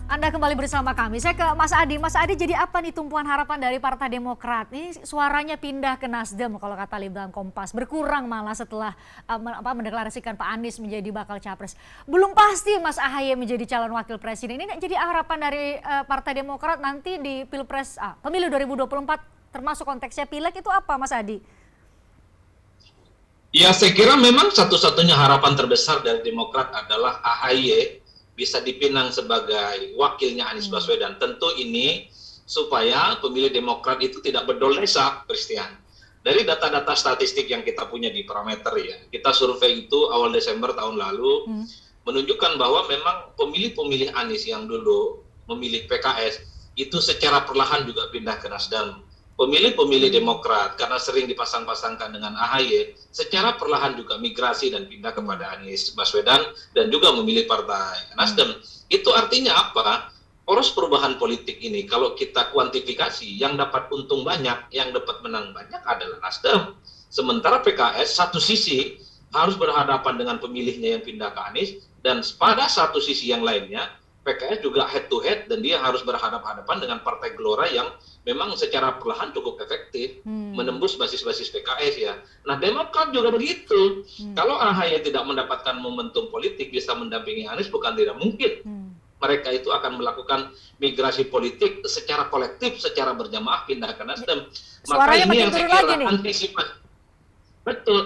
Anda kembali bersama kami. Saya ke Mas Adi. Mas Adi, jadi apa nih tumpuan harapan dari Partai Demokrat? Ini suaranya pindah ke Nasdem kalau kata Litbang Kompas. Berkurang malah setelah mendeklarasikan Pak Anies menjadi bakal capres. Belum pasti Mas Ahaye menjadi calon wakil presiden. Ini jadi harapan dari Partai Demokrat nanti di Pilpres Pemilu 2024 termasuk konteksnya Pileg itu apa Mas Adi? Ya, saya kira memang satu-satunya harapan terbesar dari Demokrat adalah Ahaye bisa dipinang sebagai wakilnya Anies Baswedan. Tentu ini supaya pemilih Demokrat itu tidak berdosa, Christian. Dari data-data statistik yang kita punya di parameter ya, kita survei itu awal Desember tahun lalu menunjukkan bahwa memang pemilih-pemilih Anies yang dulu memilih PKS itu secara perlahan juga pindah ke Nasdem. Pemilih-pemilih Demokrat karena sering dipasang-pasangkan dengan AHY secara perlahan juga migrasi dan pindah kepada Anies Baswedan dan juga memilih partai Nasdem. Itu artinya apa? Poros perubahan politik ini kalau kita kuantifikasi yang dapat untung banyak, yang dapat menang banyak adalah Nasdem. Sementara PKS satu sisi harus berhadapan dengan pemilihnya yang pindah ke Anies dan pada satu sisi yang lainnya PKS juga head to head dan dia harus berhadapan-hadapan dengan Partai Gelora yang memang secara perlahan cukup efektif menembus basis-basis PKS ya. Nah, Demokrat juga begitu. Kalau AHY tidak mendapatkan momentum politik bisa mendampingi Anies bukan tidak mungkin. Mereka itu akan melakukan migrasi politik secara kolektif, secara berjamaah pindah ke Nasdem. Maka ini yang saya kira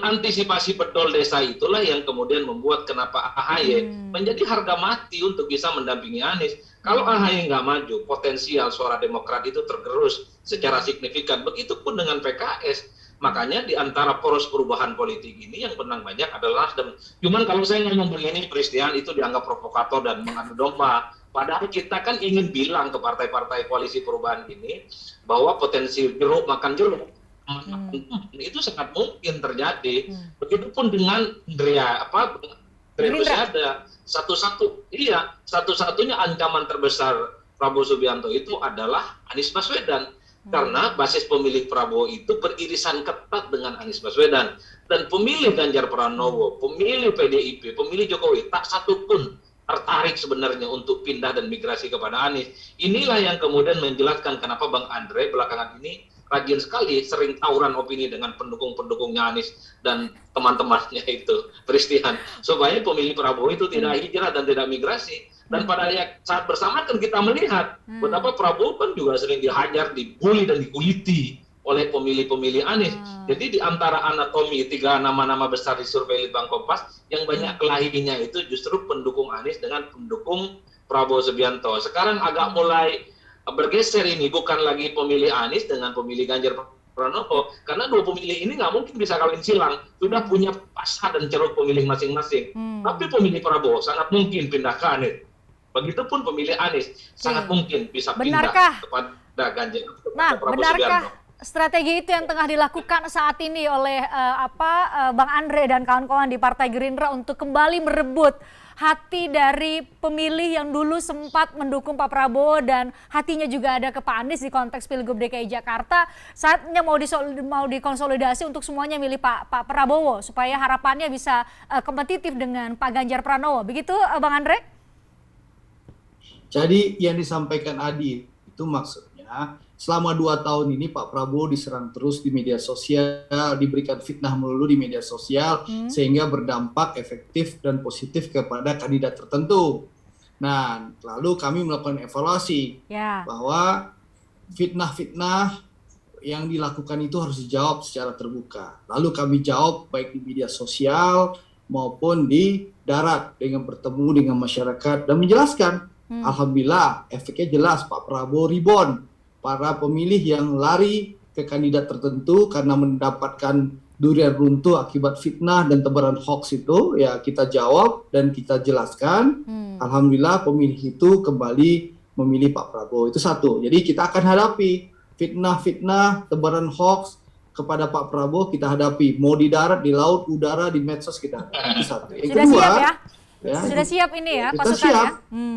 antisipasi bedol desa itulah yang kemudian membuat kenapa AHY menjadi harga mati untuk bisa mendampingi Anies. Kalau AHY nggak maju, potensial suara Demokrat itu tergerus secara signifikan. Begitupun dengan PKS. Makanya di antara poros perubahan politik ini yang menang banyak adalah Nasdem. Cuman kalau saya ngomong begini, Christian, itu dianggap provokator dan mengadu domba. Padahal kita kan ingin bilang ke partai-partai koalisi perubahan ini bahwa potensi jeruk makan jeruk itu sangat mungkin terjadi. Begitupun dengan ada satu-satunya ancaman terbesar Prabowo Subianto itu adalah Anies Baswedan karena basis pemilih Prabowo itu beririsan ketat dengan Anies Baswedan dan pemilih Ganjar Pranowo, pemilih PDIP, pemilih Jokowi tak satu pun tertarik sebenarnya untuk pindah dan migrasi kepada Anies. Inilah yang kemudian menjelaskan kenapa Bang Andre belakangan ini rajin sekali sering tawuran opini dengan pendukung-pendukungnya Anies dan teman-temannya itu, Christian, supaya pemilih Prabowo itu tidak hijrah dan tidak migrasi. Dan pada saat bersamaan kan kita melihat betapa Prabowo kan juga sering dihajar, dibully dan dikuliti oleh pemilih-pemilih Anies. Jadi di antara anatomi tiga nama-nama besar di survei Litbang Kompas yang banyak kelahinya itu justru pendukung Anies dengan pendukung Prabowo Subianto. Sekarang agak mulai bergeser ini, bukan lagi pemilih Anies dengan pemilih Ganjar Pranowo, karena dua pemilih ini nggak mungkin bisa kawin silang, sudah punya pasa dan ceruk pemilih masing-masing. Tapi pemilih Prabowo sangat mungkin pindah ke Anies. Begitupun pemilih Anies sangat mungkin bisa pindah kepada Ganjar. Nah, benarkah strategi itu yang tengah dilakukan saat ini oleh Bang Andre dan kawan-kawan di Partai Gerindra untuk kembali merebut hati dari pemilih yang dulu sempat mendukung Pak Prabowo dan hatinya juga ada ke Pak Anies di konteks Pilgub DKI Jakarta, saatnya mau dikonsolidasi untuk semuanya milih Pak Prabowo supaya harapannya bisa kompetitif dengan Pak Ganjar Pranowo. Begitu Bang Andre? Jadi yang disampaikan Adi itu maksudnya selama 2 tahun ini Pak Prabowo diserang terus di media sosial, diberikan fitnah melulu di media sosial, sehingga berdampak efektif dan positif kepada kandidat tertentu. Nah, lalu kami melakukan evaluasi bahwa fitnah-fitnah yang dilakukan itu harus dijawab secara terbuka. Lalu kami jawab baik di media sosial maupun di darat dengan bertemu dengan masyarakat dan menjelaskan. Alhamdulillah efeknya jelas, Pak Prabowo rebound. Para pemilih yang lari ke kandidat tertentu karena mendapatkan durian runtuh akibat fitnah dan tebaran hoax itu, ya kita jawab dan kita jelaskan. Alhamdulillah pemilih itu kembali memilih Pak Prabowo. Itu satu. Jadi kita akan hadapi fitnah-fitnah, tebaran hoax kepada Pak Prabowo, kita hadapi. Mau di darat, di laut, udara, di medsos kita hadapi. Itu satu. Yang Sudah kedua, siap ya? Sudah siap ini ya pasukannya?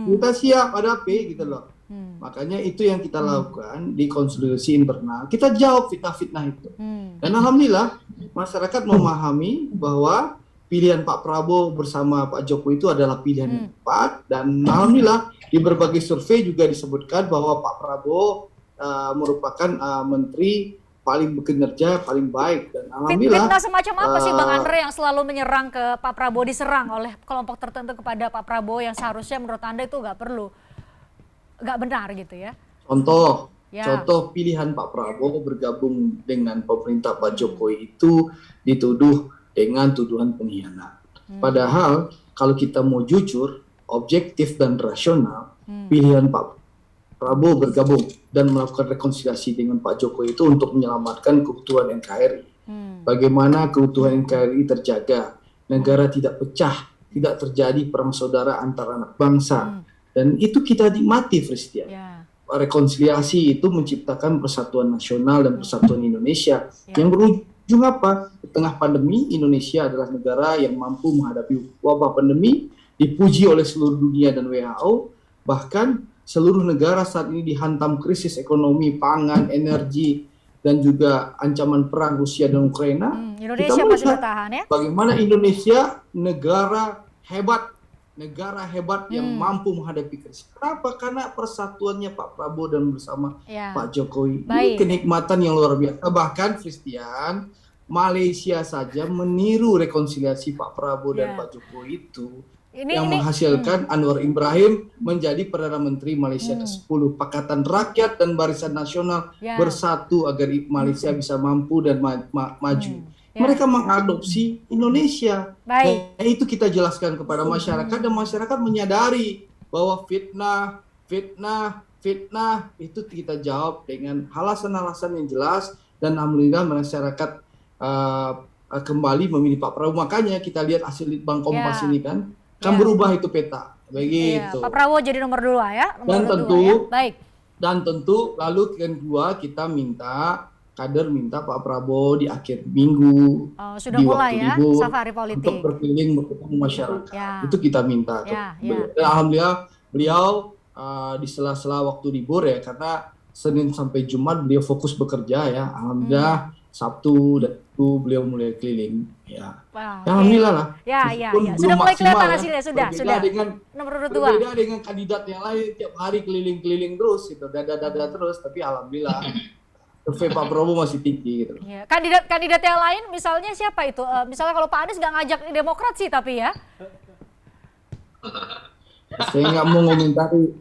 Kita siap hadapi gitu loh. Makanya itu yang kita lakukan di konsolidasi internal. Kita jawab fitnah-fitnah itu. Dan alhamdulillah masyarakat memahami bahwa pilihan Pak Prabowo bersama Pak Jokowi itu adalah pilihan yang tepat, dan alhamdulillah di berbagai survei juga disebutkan bahwa Pak Prabowo merupakan menteri paling bekinerja, paling baik, dan alhamdulillah. Fitnah semacam apa sih Bang Andre yang selalu menyerang ke Pak Prabowo, diserang oleh kelompok tertentu kepada Pak Prabowo yang seharusnya menurut Anda itu nggak benar gitu ya? Contoh pilihan Pak Prabowo bergabung dengan pemerintah Pak Jokowi itu dituduh dengan tuduhan pengkhianat. Padahal kalau kita mau jujur, objektif dan rasional, pilihan Pak Prabowo bergabung dan melakukan rekonsiliasi dengan Pak Jokowi itu untuk menyelamatkan keutuhan NKRI. Bagaimana keutuhan NKRI terjaga, negara tidak pecah, tidak terjadi perang saudara antara anak bangsa. Dan itu kita nikmati, Fristian. Rekonsiliasi itu menciptakan persatuan nasional dan persatuan Indonesia. Yang berujung apa? Di tengah pandemi, Indonesia adalah negara yang mampu menghadapi wabah pandemi, dipuji oleh seluruh dunia dan WHO, bahkan seluruh negara saat ini dihantam krisis ekonomi, pangan, energi, dan juga ancaman perang Rusia dan Ukraina. Indonesia kita masih bertahan ya? Bagaimana Indonesia negara hebat yang mampu menghadapi krisis. Kenapa? Karena persatuannya Pak Prabowo dan bersama Pak Jokowi. Ini kenikmatan yang luar biasa. Bahkan Christian, Malaysia saja meniru rekonsiliasi Pak Prabowo dan Pak Jokowi itu. Yang menghasilkan Anwar Ibrahim menjadi Perdana Menteri Malaysia ke-10. Pakatan Rakyat dan Barisan Nasional bersatu agar Malaysia bisa mampu dan maju. Mereka mengadopsi Indonesia. Dan itu kita jelaskan kepada masyarakat, dan masyarakat menyadari bahwa fitnah itu kita jawab dengan alasan-alasan yang jelas, dan alhamdulillah masyarakat kembali memilih Pak Prabowo. Makanya kita lihat hasil Litbang Kompas ini kan berubah itu peta. Begitu. Pak Prabowo jadi nomor 2 ya. Dan tentu lalu kedua kita minta Pak Prabowo di akhir minggu, sudah di mulai waktu ya libur, safari politik, untuk berkeliling bertemu masyarakat. Itu kita minta. Dan alhamdulillah beliau di sela-sela waktu libur ya, karena Senin sampai Jumat beliau fokus bekerja ya. Alhamdulillah Sabtu dan Sabtu beliau mulai keliling ya. Alhamdulillah lah. Sudah mulai kelihatan hasilnya, sudah. Nomor 2. Berbeda dengan kandidat yang lain tiap hari keliling-keliling terus gitu, dada terus, tapi alhamdulillah survei Pak Prabowo masih tinggi gitu. Kandidat yang lain misalnya siapa itu? Misalnya kalau Pak Anies nggak ngajak Demokrat sih tapi ya. Saya nggak mau komentari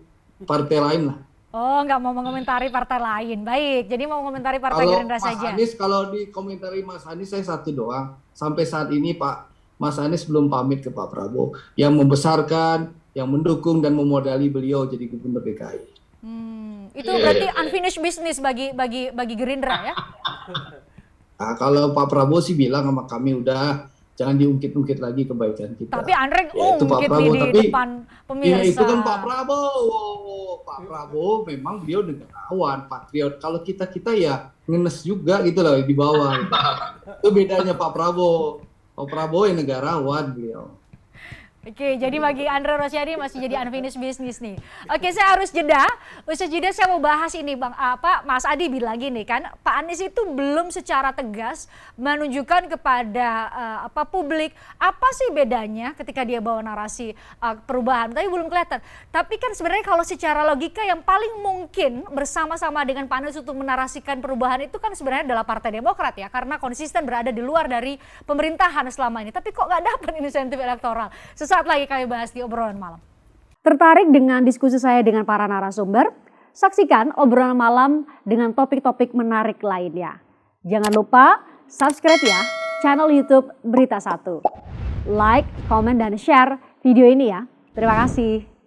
partai lain lah. Oh, nggak mau mengomentari partai lain. Baik, jadi mau mengomentari Partai Gerindra saja. Kalau dikomentari Mas Anies, saya satu doang. Sampai saat ini Mas Anies belum pamit ke Pak Prabowo yang membesarkan, yang mendukung dan memodali beliau jadi gubernur DKI. Itu berarti unfinished business bagi Gerindra ya? Nah, kalau Pak Prabowo sih bilang sama kami udah jangan diungkit-ungkit lagi kebaikan kita. Tapi Andre ungkit di depan pemirsa. Ya itu kan Pak Prabowo memang beliau negarawan, patriot. Kalau kita ya ngenes juga gitu loh di bawah. Gitu. Itu bedanya Pak Prabowo. Pak Prabowo yang negarawan beliau. Oke, jadi bagi Andre Rosiadi masih jadi unfinished business nih. Oke, saya harus jeda. Usai jeda saya mau bahas ini Bang, Mas Adi bilang gini kan, Pak Anies itu belum secara tegas menunjukkan kepada publik apa sih bedanya ketika dia bawa narasi perubahan, tapi belum kelihatan. Tapi kan sebenarnya kalau secara logika yang paling mungkin bersama-sama dengan Pak Anies untuk menarasikan perubahan itu kan sebenarnya adalah Partai Demokrat ya, karena konsisten berada di luar dari pemerintahan selama ini. Tapi kok nggak dapat insentif elektoral? Saat lagi kami bahas di obrolan malam. Tertarik dengan diskusi saya dengan para narasumber? Saksikan obrolan malam dengan topik-topik menarik lainnya. Jangan lupa subscribe ya channel YouTube Berita 1. Like, komen, dan share video ini ya. Terima kasih.